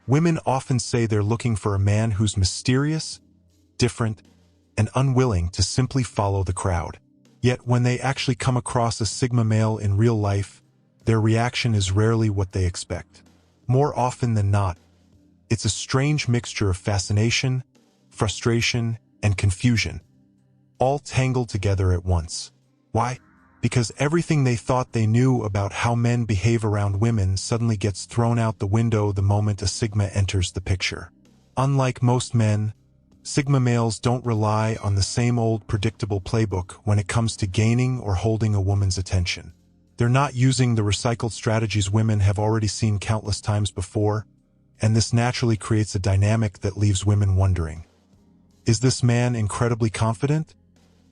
Women often say they're looking for a man who's mysterious, different, and unwilling to simply follow the crowd. Yet when they actually come across a Sigma male in real life, their reaction is rarely what they expect. More often than not, it's a strange mixture of fascination, frustration, and confusion, all tangled together at once. Why? Because everything they thought they knew about how men behave around women suddenly gets thrown out the window the moment a Sigma enters the picture. Unlike most men, Sigma males don't rely on the same old predictable playbook when it comes to gaining or holding a woman's attention. They're not using the recycled strategies women have already seen countless times before, and this naturally creates a dynamic that leaves women wondering, is this man incredibly confident,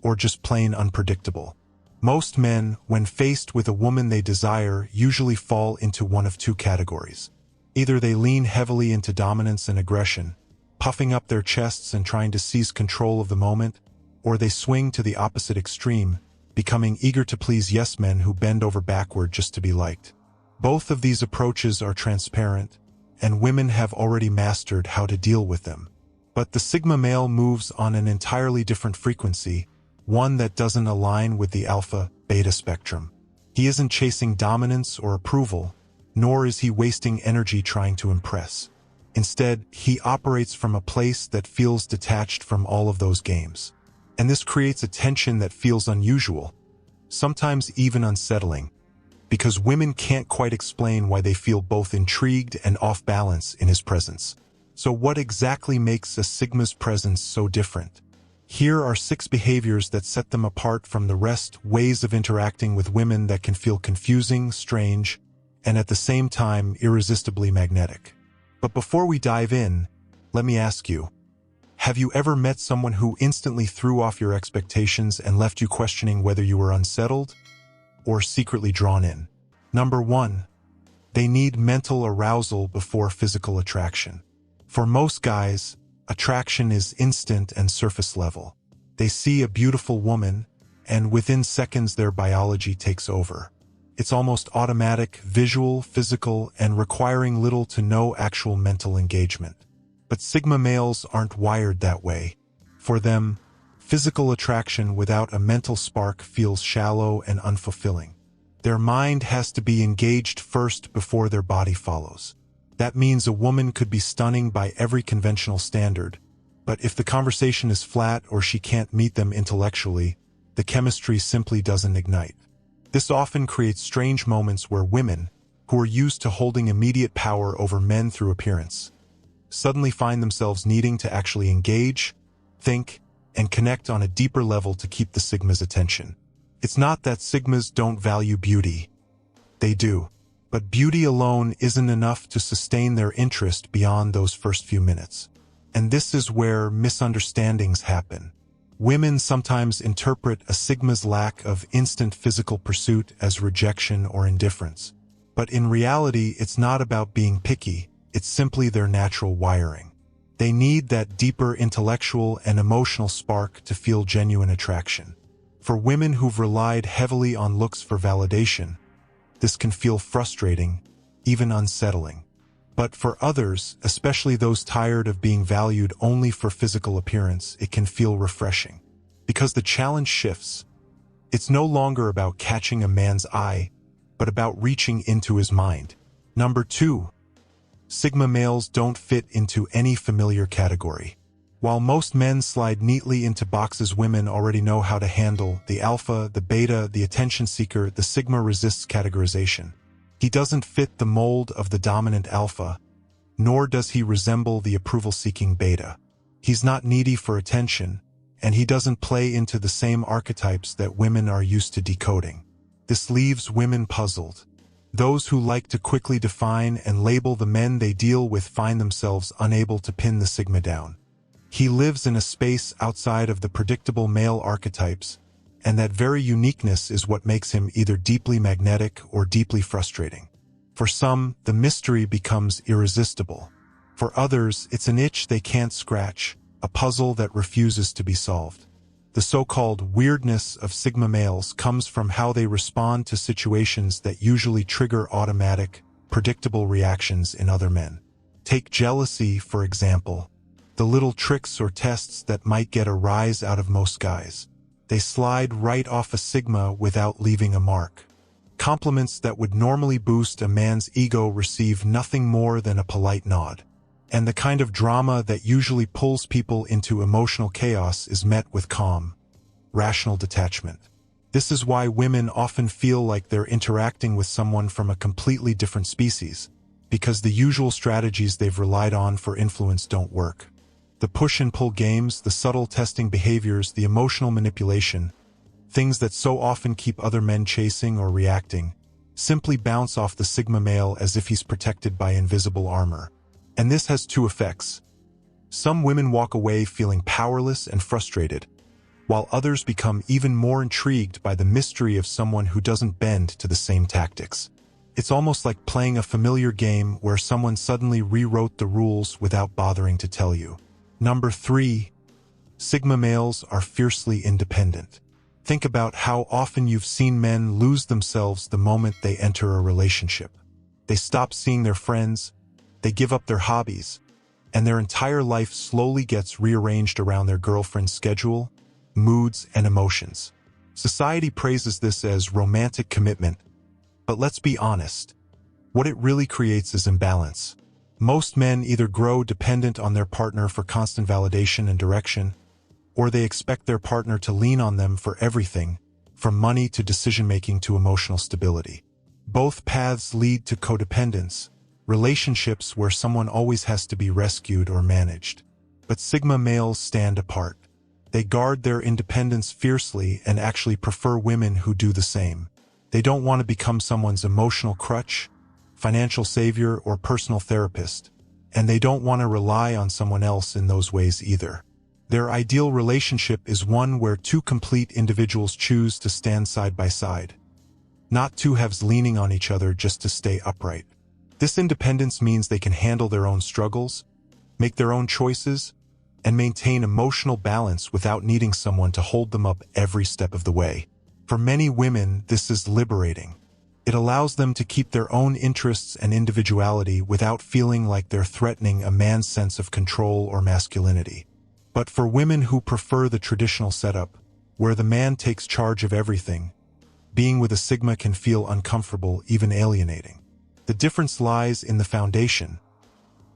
or just plain unpredictable? Most men, when faced with a woman they desire, usually fall into one of two categories. Either they lean heavily into dominance and aggression, puffing up their chests and trying to seize control of the moment, or they swing to the opposite extreme, becoming eager to please yes men who bend over backward just to be liked. Both of these approaches are transparent, and women have already mastered how to deal with them. But the Sigma male moves on an entirely different frequency, one that doesn't align with the alpha-beta spectrum. He isn't chasing dominance or approval, nor is he wasting energy trying to impress. Instead, he operates from a place that feels detached from all of those games. And this creates a tension that feels unusual, sometimes even unsettling, because women can't quite explain why they feel both intrigued and off balance in his presence. So what exactly makes a Sigma's presence so different? Here are 6 behaviors that set them apart from the rest, ways of interacting with women that can feel confusing, strange, and at the same time irresistibly magnetic. But before we dive in, let me ask you, have you ever met someone who instantly threw off your expectations and left you questioning whether you were unsettled or secretly drawn in? Number 1. They need mental arousal before physical attraction. For most guys, attraction is instant and surface level. They see a beautiful woman, and within seconds their biology takes over. It's almost automatic, visual, physical, and requiring little to no actual mental engagement. But Sigma males aren't wired that way. For them, physical attraction without a mental spark feels shallow and unfulfilling. Their mind has to be engaged first before their body follows. That means a woman could be stunning by every conventional standard, but if the conversation is flat or she can't meet them intellectually, the chemistry simply doesn't ignite. This often creates strange moments where women, who are used to holding immediate power over men through appearance, suddenly find themselves needing to actually engage, think, and connect on a deeper level to keep the Sigma's attention. It's not that Sigmas don't value beauty. They do. But beauty alone isn't enough to sustain their interest beyond those first few minutes. And this is where misunderstandings happen. Women sometimes interpret a Sigma's lack of instant physical pursuit as rejection or indifference. But in reality, it's not about being picky, it's simply their natural wiring. They need that deeper intellectual and emotional spark to feel genuine attraction. For women who've relied heavily on looks for validation, this can feel frustrating, even unsettling. But for others, especially those tired of being valued only for physical appearance, it can feel refreshing. Because the challenge shifts. It's no longer about catching a man's eye, but about reaching into his mind. Number 2. Sigma males don't fit into any familiar category. While most men slide neatly into boxes women already know how to handle, the alpha, the beta, the attention seeker, the Sigma resists categorization. He doesn't fit the mold of the dominant alpha, nor does he resemble the approval-seeking beta. He's not needy for attention, and he doesn't play into the same archetypes that women are used to decoding. This leaves women puzzled. Those who like to quickly define and label the men they deal with find themselves unable to pin the Sigma down. He lives in a space outside of the predictable male archetypes, and that very uniqueness is what makes him either deeply magnetic or deeply frustrating. For some, the mystery becomes irresistible. For others, it's an itch they can't scratch, a puzzle that refuses to be solved. The so-called weirdness of Sigma males comes from how they respond to situations that usually trigger automatic, predictable reactions in other men. Take jealousy, for example. The little tricks or tests that might get a rise out of most guys. They slide right off a sigma without leaving a mark. Compliments that would normally boost a man's ego receive nothing more than a polite nod. And the kind of drama that usually pulls people into emotional chaos is met with calm, rational detachment. This is why women often feel like they're interacting with someone from a completely different species, because the usual strategies they've relied on for influence don't work. The push and pull games, the subtle testing behaviors, the emotional manipulation, things that so often keep other men chasing or reacting, simply bounce off the Sigma male as if he's protected by invisible armor. And this has two effects. Some women walk away feeling powerless and frustrated, while others become even more intrigued by the mystery of someone who doesn't bend to the same tactics. It's almost like playing a familiar game where someone suddenly rewrote the rules without bothering to tell you. Number 3. Sigma males are fiercely independent. Think about how often you've seen men lose themselves the moment they enter a relationship. They stop seeing their friends, they give up their hobbies, and their entire life slowly gets rearranged around their girlfriend's schedule, moods, and emotions. Society praises this as romantic commitment, but let's be honest. What it really creates is imbalance. Most men either grow dependent on their partner for constant validation and direction, or they expect their partner to lean on them for everything, from money to decision-making to emotional stability. Both paths lead to codependence, relationships where someone always has to be rescued or managed. But Sigma males stand apart. They guard their independence fiercely and actually prefer women who do the same. They don't want to become someone's emotional crutch, financial savior, or personal therapist, and they don't want to rely on someone else in those ways either. Their ideal relationship is one where two complete individuals choose to stand side by side, not two halves leaning on each other just to stay upright. This independence means they can handle their own struggles, make their own choices, and maintain emotional balance without needing someone to hold them up every step of the way. For many women, this is liberating. It allows them to keep their own interests and individuality without feeling like they're threatening a man's sense of control or masculinity. But for women who prefer the traditional setup, where the man takes charge of everything, being with a Sigma can feel uncomfortable, even alienating. The difference lies in the foundation.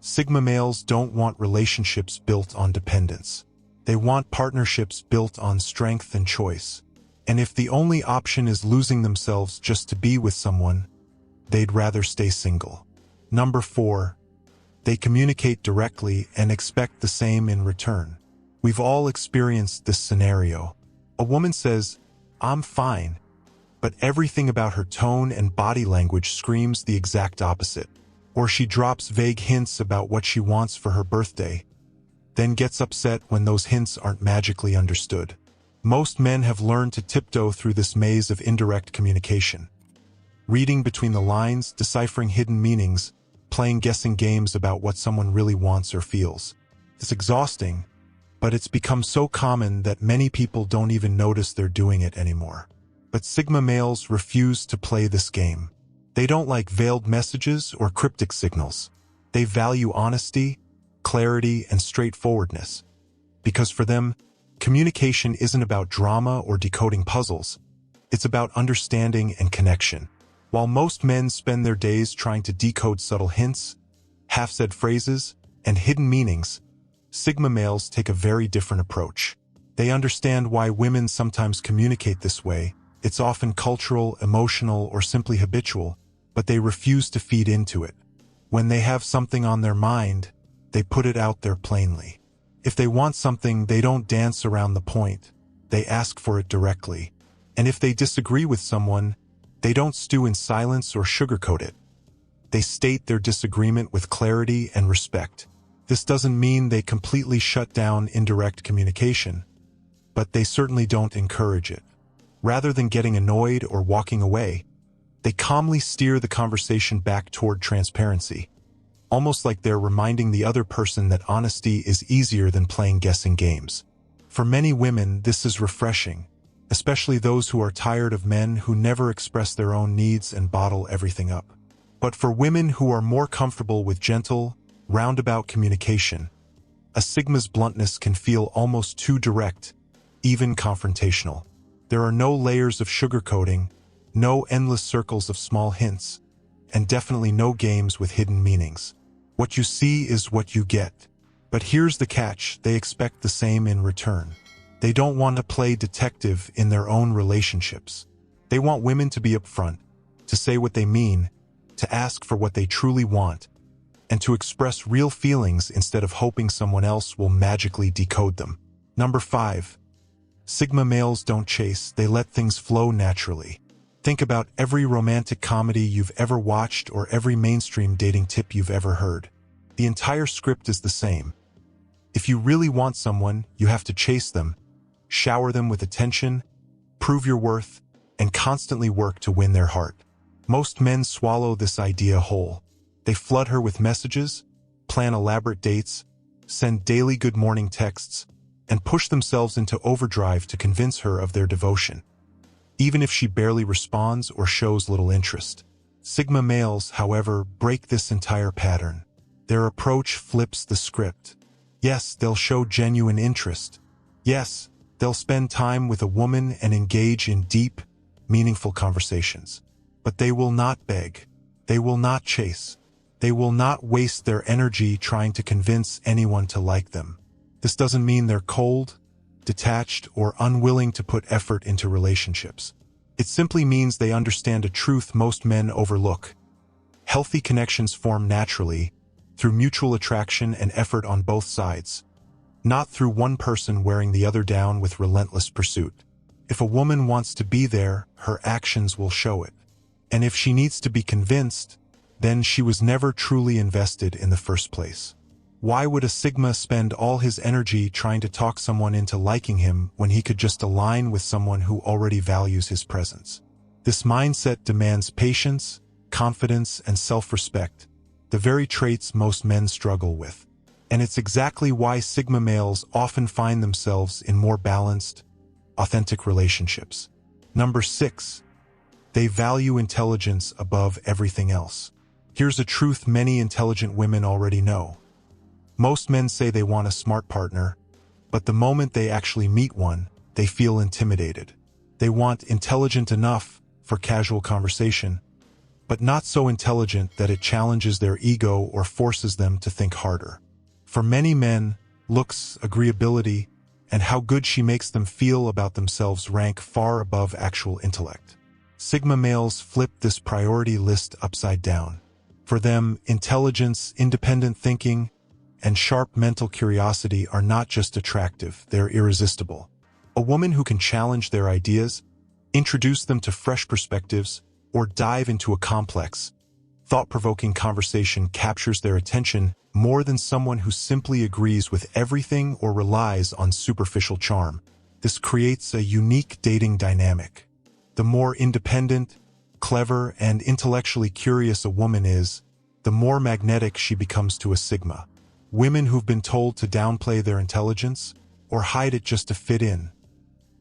Sigma males don't want relationships built on dependence. They want partnerships built on strength and choice. And if the only option is losing themselves just to be with someone, they'd rather stay single. Number 4. They communicate directly and expect the same in return. We've all experienced this scenario. A woman says, "I'm fine," but everything about her tone and body language screams the exact opposite. Or she drops vague hints about what she wants for her birthday, then gets upset when those hints aren't magically understood. Most men have learned to tiptoe through this maze of indirect communication. Reading between the lines, deciphering hidden meanings, playing guessing games about what someone really wants or feels. It's exhausting, but it's become so common that many people don't even notice they're doing it anymore. But Sigma males refuse to play this game. They don't like veiled messages or cryptic signals. They value honesty, clarity, and straightforwardness. Because for them, communication isn't about drama or decoding puzzles. It's about understanding and connection. While most men spend their days trying to decode subtle hints, half-said phrases, and hidden meanings, Sigma males take a very different approach. They understand why women sometimes communicate this way. It's often cultural, emotional, or simply habitual, but they refuse to feed into it. When they have something on their mind, they put it out there plainly. If they want something, they don't dance around the point. They ask for it directly. And if they disagree with someone, they don't stew in silence or sugarcoat it. They state their disagreement with clarity and respect. This doesn't mean they completely shut down indirect communication, but they certainly don't encourage it. Rather than getting annoyed or walking away, they calmly steer the conversation back toward transparency, almost like they're reminding the other person that honesty is easier than playing guessing games. For many women, this is refreshing, especially those who are tired of men who never express their own needs and bottle everything up. But for women who are more comfortable with gentle, roundabout communication. A Sigma's bluntness can feel almost too direct, even confrontational. There are no layers of sugarcoating, no endless circles of small hints, and definitely no games with hidden meanings. What you see is what you get. But here's the catch: they expect the same in return. They don't want to play detective in their own relationships. They want women to be upfront, to say what they mean, to ask for what they truly want, and to express real feelings instead of hoping someone else will magically decode them. Number 5. Sigma males don't chase, they let things flow naturally. Think about every romantic comedy you've ever watched or every mainstream dating tip you've ever heard. The entire script is the same. If you really want someone, you have to chase them, shower them with attention, prove your worth, and constantly work to win their heart. Most men swallow this idea whole. They flood her with messages, plan elaborate dates, send daily good morning texts, and push themselves into overdrive to convince her of their devotion, even if she barely responds or shows little interest. Sigma males, however, break this entire pattern. Their approach flips the script. Yes, they'll show genuine interest. Yes, they'll spend time with a woman and engage in deep, meaningful conversations. But they will not beg. They will not chase. They will not waste their energy trying to convince anyone to like them. This doesn't mean they're cold, detached, or unwilling to put effort into relationships. It simply means they understand a truth most men overlook. Healthy connections form naturally, through mutual attraction and effort on both sides, not through one person wearing the other down with relentless pursuit. If a woman wants to be there, her actions will show it. And if she needs to be convinced, then she was never truly invested in the first place. Why would a Sigma spend all his energy trying to talk someone into liking him when he could just align with someone who already values his presence? This mindset demands patience, confidence, and self-respect, the very traits most men struggle with. And it's exactly why Sigma males often find themselves in more balanced, authentic relationships. Number 6. They value intelligence above everything else. Here's a truth many intelligent women already know. Most men say they want a smart partner, but the moment they actually meet one, they feel intimidated. They want intelligent enough for casual conversation, but not so intelligent that it challenges their ego or forces them to think harder. For many men, looks, agreeability, and how good she makes them feel about themselves rank far above actual intellect. Sigma males flip this priority list upside down. For them, intelligence, independent thinking, and sharp mental curiosity are not just attractive, they're irresistible. A woman who can challenge their ideas, introduce them to fresh perspectives, or dive into a complex, thought-provoking conversation captures their attention more than someone who simply agrees with everything or relies on superficial charm. This creates a unique dating dynamic. The more independent, clever, and intellectually curious a woman is, the more magnetic she becomes to a Sigma. Women who've been told to downplay their intelligence or hide it just to fit in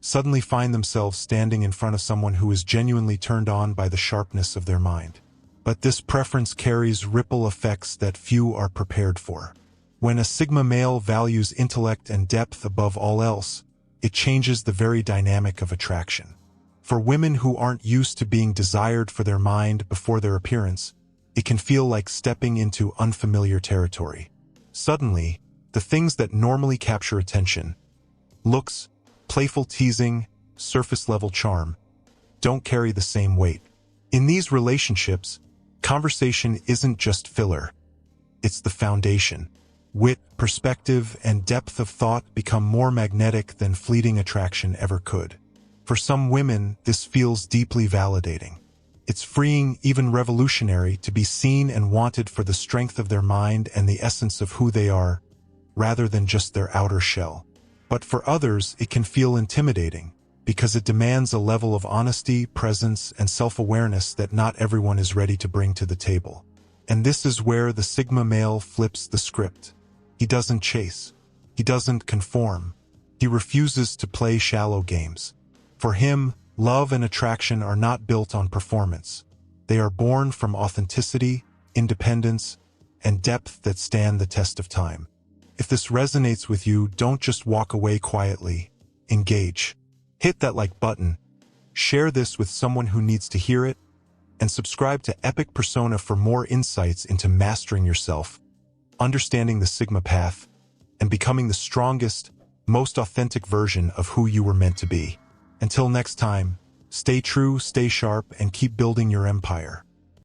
suddenly find themselves standing in front of someone who is genuinely turned on by the sharpness of their mind. But this preference carries ripple effects that few are prepared for. When a Sigma male values intellect and depth above all else, it changes the very dynamic of attraction. For women who aren't used to being desired for their mind before their appearance, it can feel like stepping into unfamiliar territory. Suddenly, the things that normally capture attention, looks, playful teasing, surface-level charm, don't carry the same weight. In these relationships, conversation isn't just filler. It's the foundation. Wit, perspective, and depth of thought become more magnetic than fleeting attraction ever could. For some women, this feels deeply validating. It's freeing, even revolutionary, to be seen and wanted for the strength of their mind and the essence of who they are, rather than just their outer shell. But for others, it can feel intimidating, because it demands a level of honesty, presence, and self-awareness that not everyone is ready to bring to the table. And this is where the Sigma male flips the script. He doesn't chase. He doesn't conform. He refuses to play shallow games. For him, love and attraction are not built on performance. They are born from authenticity, independence, and depth that stand the test of time. If this resonates with you, don't just walk away quietly. Engage. Hit that like button, share this with someone who needs to hear it, and subscribe to Epic Persona for more insights into mastering yourself, understanding the Sigma path, and becoming the strongest, most authentic version of who you were meant to be. Until next time, stay true, stay sharp, and keep building your empire.